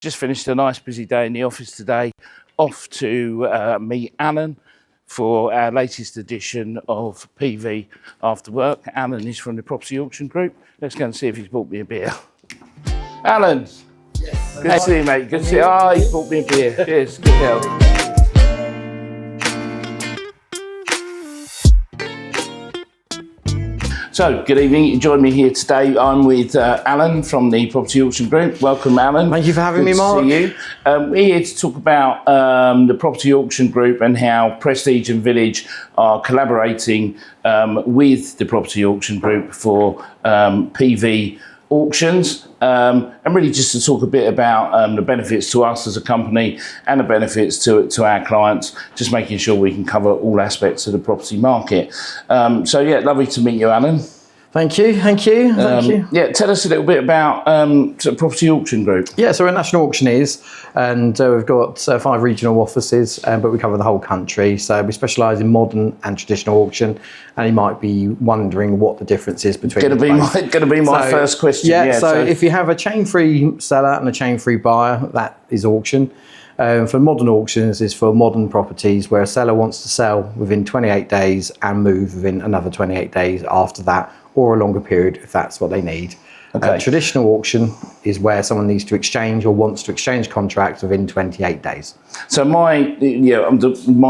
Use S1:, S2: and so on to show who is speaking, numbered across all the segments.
S1: Just finished a nice busy day in the office today. Off to meet Allan for our latest edition of PV Afterwork. Allan is from the Property Auction Group. Let's go and see if he's bought me a beer. Allan!
S2: Yes.
S1: Good to see you, mate. Good to see you. Oh, he's bought me a beer. Cheers. Good help. So, good evening. You join me here today. I'm with Allan from the Property Auction Group. Welcome, Allan.
S2: Thank you for having me, Mark.
S1: Good to see you. We're here to talk about the Property Auction Group and how Prestige and Village are collaborating with the Property Auction Group for PV auctions, and really just to talk a bit about the benefits to us as a company and the benefits to our clients, just making sure we can cover all aspects of the property market. So yeah, lovely to meet you, Allan.
S2: Thank you.
S1: Yeah, tell us a little bit about the Property Auction Group.
S2: Yeah, so we're national auctioneers, and we've got 5 regional offices, but we cover the whole country. So we specialise in modern and traditional auction, and you might be wondering what the difference is between
S1: Going to be my first question.
S2: Yeah, so if you have a chain-free seller and a chain-free buyer, that is auction. For modern auctions is for modern properties where a seller wants to sell within 28 days and move within another 28 days after that, or a longer period if that's what they need.
S1: Okay.
S2: Traditional auction is where someone needs to exchange or wants to exchange contracts within 28 days.
S1: So my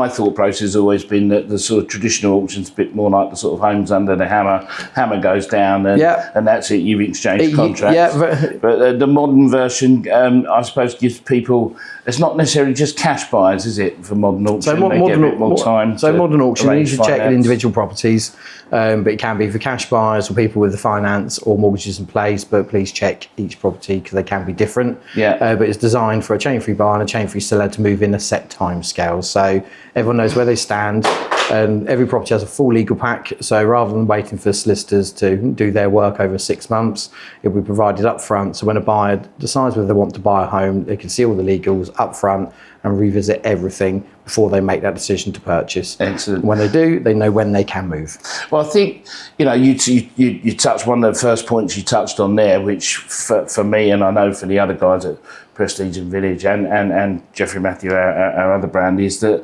S1: thought process has always been that the sort of traditional auction's a bit more like the sort of homes under the hammer goes down and that's it, you've exchanged contracts.
S2: Yeah,
S1: but the modern version, I suppose, gives people, it's not necessarily just cash buyers, is it, for modern auction?
S2: So
S1: they get a bit more time.
S2: So modern auction, you should check
S1: finance.
S2: with individual properties, but it can be for cash buyers or people with the finance or mortgages in place, but please check each property because they can be different.
S1: Yeah.
S2: But it's designed for a chain-free buyer and a chain-free seller to move in a set time scale. So everyone knows where they stand. Every property has a full legal pack, so rather than waiting for solicitors to do their work over 6 months, it will be provided up front. So when a buyer decides whether they want to buy a home, they can see all the legals up front and revisit everything before they make that decision to purchase.
S1: Excellent.
S2: When they do, they know when they can move.
S1: Well, I think, you touched one of the first points you touched on there, which for me, and I know for the other guys at Prestige and Village and Jeffrey Matthew, our other brand, is that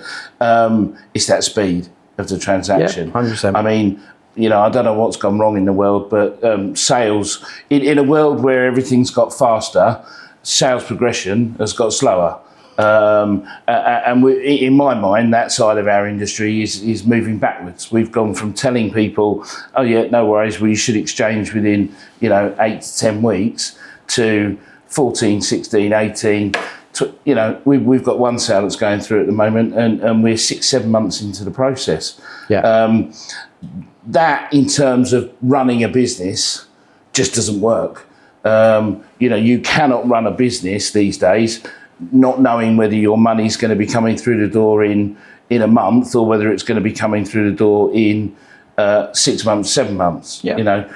S1: it's that speed of the transaction.
S2: Yeah, 100%.
S1: I mean, I don't know what's gone wrong in the world, but sales, in a world where everything's got faster, sales progression has got slower. And in my mind, that side of our industry is moving backwards. We've gone from telling people, oh yeah, no worries, we should exchange within 8 to 10 weeks, to 14, 16, 18. We've got one sale that's going through at the moment, and we're 6-7 months into the process.
S2: Yeah.
S1: That, in terms of running a business, just doesn't work. You cannot run a business these days not knowing whether your money's going to be coming through the door in a month, or whether it's going to be coming through the door in 6 months, 7 months.
S2: Yeah.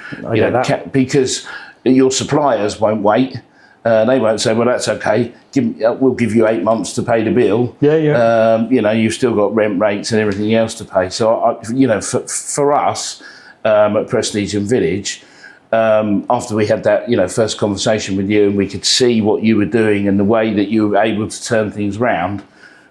S1: Because your suppliers won't wait. They won't say, well, that's okay, we'll give you 8 months to pay the bill.
S2: Yeah.
S1: You've still got rent rates and everything else to pay. So, for us at Prestige and Village, after we had that first conversation with you and we could see what you were doing and the way that you were able to turn things round,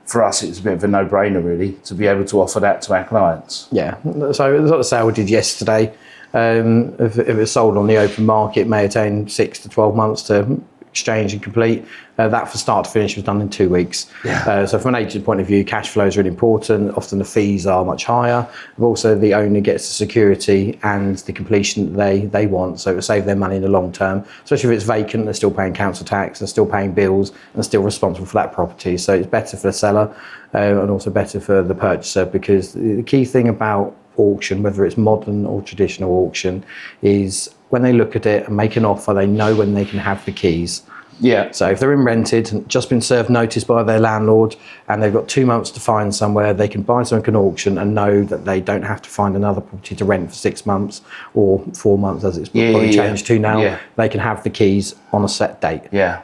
S1: for us it's a bit of a no-brainer really to be able to offer that to our clients.
S2: Yeah, so the sale we did yesterday, if it was sold on the open market, it may attain 6 to 12 months to exchange and complete. That from start to finish was done in 2 weeks.
S1: Yeah.
S2: So from an agent point of view, cash flow is really important. Often the fees are much higher, but also the owner gets the security and the completion that they want. So it will save their money in the long term, especially if it's vacant, they're still paying council tax, they're still paying bills, and they're still responsible for that property. So it's better for the seller and also better for the purchaser, because the key thing about auction, whether it's modern or traditional auction, is when they look at it and make an offer, they know when they can have the keys.
S1: Yeah.
S2: So if they're in rented and just been served notice by their landlord and they've got 2 months to find somewhere, they can buy something at auction and know that they don't have to find another property to rent for 6 months or 4 months, as it's probably changed to now. Yeah. They can have the keys on a set date.
S1: Yeah.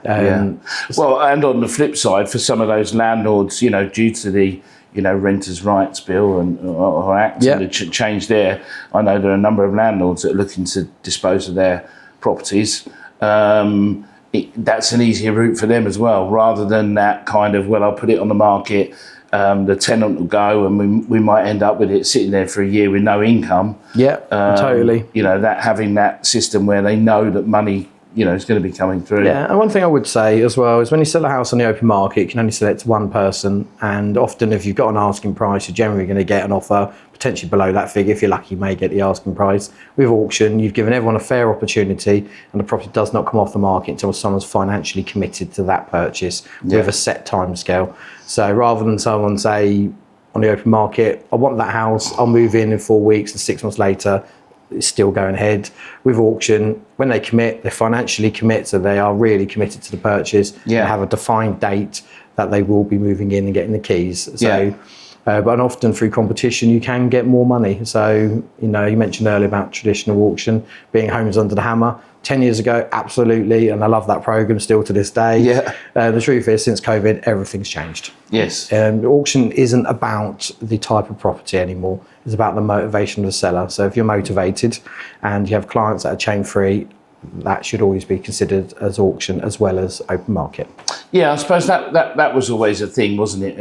S1: Well, and on the flip side, for some of those landlords, due to the Renters' Rights Bill or Act, and the change there, I know there are a number of landlords that are looking to dispose of their properties that's an easier route for them as well, rather than that kind of, well, I'll put it on the market, the tenant will go, and we might end up with it sitting there for a year with no income.
S2: Yeah, totally.
S1: You know, that having that system where they know that money, you know, is going to be coming through.
S2: Yeah, and one thing I would say as well is when you sell a house on the open market, you can only sell it to one person, and often if you've got an asking price, you're generally going to get an offer potentially below that figure. If you're lucky, you may get the asking price. With auction, you've given everyone a fair opportunity, and the property does not come off the market until someone's financially committed to that purchase with a set time scale. So rather than someone say on the open market, I want that house, I'll move in 4 weeks, and 6 months later, it's still going ahead. With auction, when they commit, they financially commit, so they are really committed to the purchase. They have a defined date that they will be moving in and getting the keys. So, but often through competition, you can get more money. So, you know, you mentioned earlier about traditional auction being homes under the hammer. 10 years ago, absolutely, and I love that program still to this day. The truth is, since COVID, everything's changed. Auction isn't about the type of property anymore. It's about the motivation of the seller. So if you're motivated and you have clients that are chain free, that should always be considered as auction as well as open market.
S1: Yeah, I suppose that was always a thing, wasn't it?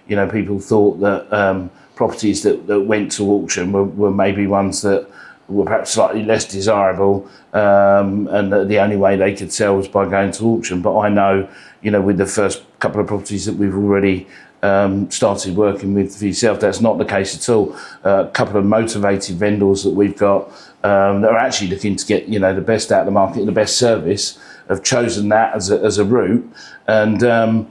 S1: You know, people thought that properties that went to auction were maybe ones that were perhaps slightly less desirable, and the only way they could sell was by going to auction. But I know, you know, with the first couple of properties that we've already started working with for yourself, that's not the case at all. A couple of motivated vendors that we've got that are actually looking to get, you know, the best out of the market and the best service have chosen that as a route, and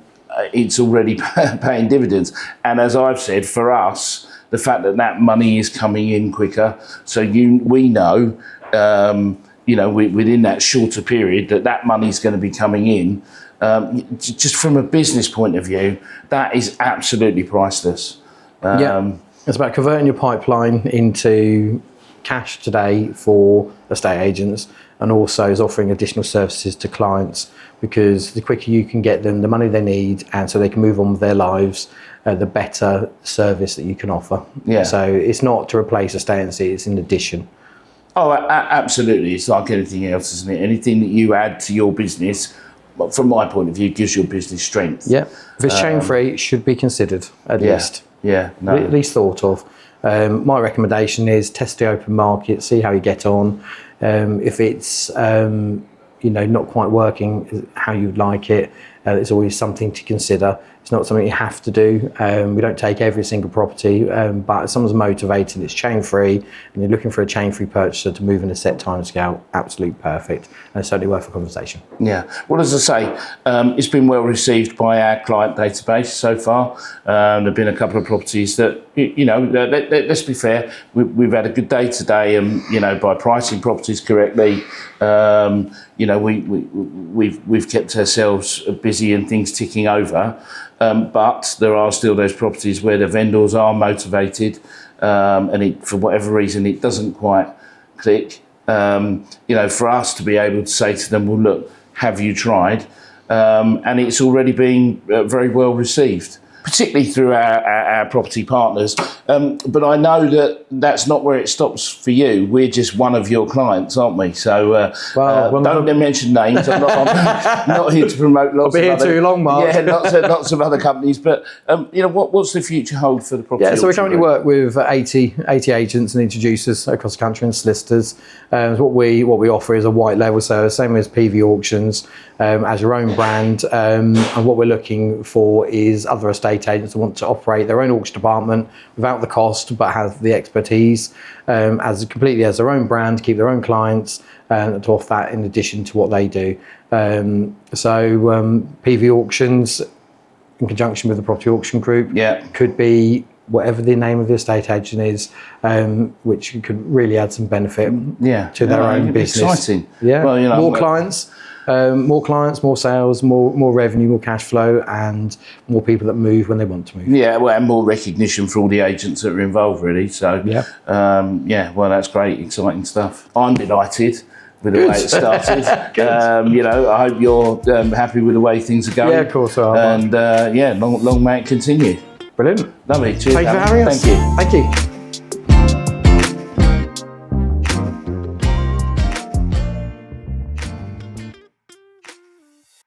S1: it's already paying dividends. And as I've said, for us, the fact that money is coming in quicker, so we know, you know, within that shorter period that money's going to be coming in. Just from a business point of view, that is absolutely priceless.
S2: It's about converting your pipeline into cash today for estate agents, and also is offering additional services to clients, because the quicker you can get them the money they need and so they can move on with their lives, the better service that you can offer. So it's not to replace estate agency, it's in addition.
S1: Oh, absolutely. It's like anything else, isn't it? Anything that you add to your business, from my point of view, gives your business strength. If it's chain free, it should be considered at least. At least thought of. My recommendation is test the open market, see how you get on. If it's you know, not quite working how you'd like it, it's always something to consider. It's not something you have to do. We don't take every single property, but if someone's motivated, it's chain free, and you're looking for a chain free purchaser to move in a set time scale, absolutely perfect, and it's certainly worth a conversation. Well, as I say, it's been well received by our client database so far. There have been a couple of properties that, you know, let's be fair, we've had a good day today, and you know, by pricing properties correctly, you know, we've kept ourselves busy and things ticking over. But there are still those properties where the vendors are motivated, and for whatever reason it doesn't quite click. You know, for us to be able to say to them, well, look, have you tried? And it's already been very well received, particularly through our property partners. But I know that's not where it stops for you. We're just one of your clients, aren't we? So don't mention names. I'm not here to promote lots of other...
S2: I'll be here too long, Mark.
S1: Lots of other companies. But, you know, what's the future hold for the property?
S2: So we currently work with 80 agents and introducers across the country, and solicitors. What we offer is a white label service, same as PV auctions, as your own brand. And what we're looking for is other estate agents that want to operate their own auction department without the cost, but have the expertise as their own brand, keep their own clients, and to offer that in addition to what they do. PV auctions in conjunction with the property auction group could be whatever the name of the estate agent is, which could really add some benefit to their own business.
S1: Exciting.
S2: Well, you know, more clients, more sales, more revenue, more cash flow, and more people that move when they want to move.
S1: And more recognition for all the agents that are involved, really. So, well, that's great, exciting stuff. I'm delighted with the way it started. You know, I hope you're happy with the way things are going.
S2: Yeah, of course I am.
S1: And long may it continue.
S2: Brilliant.
S1: Lovely. Cheers.
S2: Thank you for having us.
S1: Thank you.
S2: Thank you.